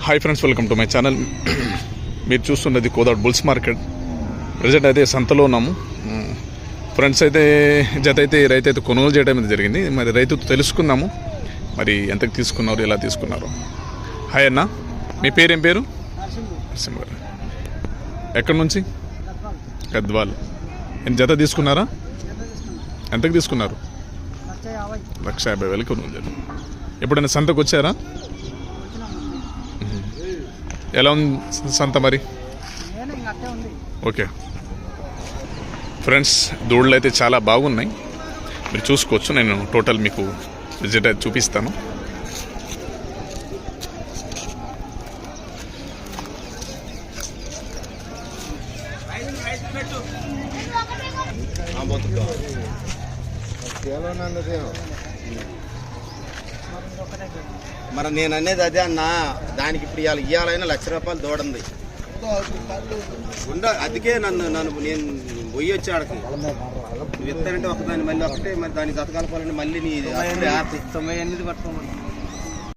Hi friends, welcome to my channel. మీరు చూస్తున్నది Kodad bulls market. Present అయితే సంతలో ఉన్నాము. ఫ్రెండ్స్ అయితే జత అయితే రైతు అయితే కొనుగోలు చేయడం అయితే జరిగింది. మరి రైతుతో తెలుసుకుందాము, మరి ఎంతకు తీసుకున్నారు, ఎలా తీసుకున్నారు. హాయ్ అన్న, మీ పేరు ఏం పేరు? నరసింహ గారు. ఎక్కడి నుంచి? గద్వాల్. జత తీసుకున్నారా? ఎంతకు తీసుకున్నారు? 1,50,000 కొనుగోలు చేయాలి. ఎప్పుడైనా సంతకు వచ్చారా? ఎలా ఉంది సంత మరి? ఓకే ఫ్రెండ్స్, దూడలు అయితే చాలా బాగున్నాయి, మీరు చూసుకోవచ్చు. నేను టోటల్ మీకు విజిట్ అయితే చూపిస్తాను. మరి నేను అనేది అదే అన్న, దానికి ఇప్పుడు ఇవ్వాలైనా ₹1,00,000 దూడంది అందుకే నేను పోయి వచ్చి ఆడకి నువ్వు ఇస్తానంటే ఒకదాన్ని మళ్ళీ ఒకటే, మరి దాన్ని జతకలపాలంటే మళ్ళీ నీ 98 పట్టుకోమని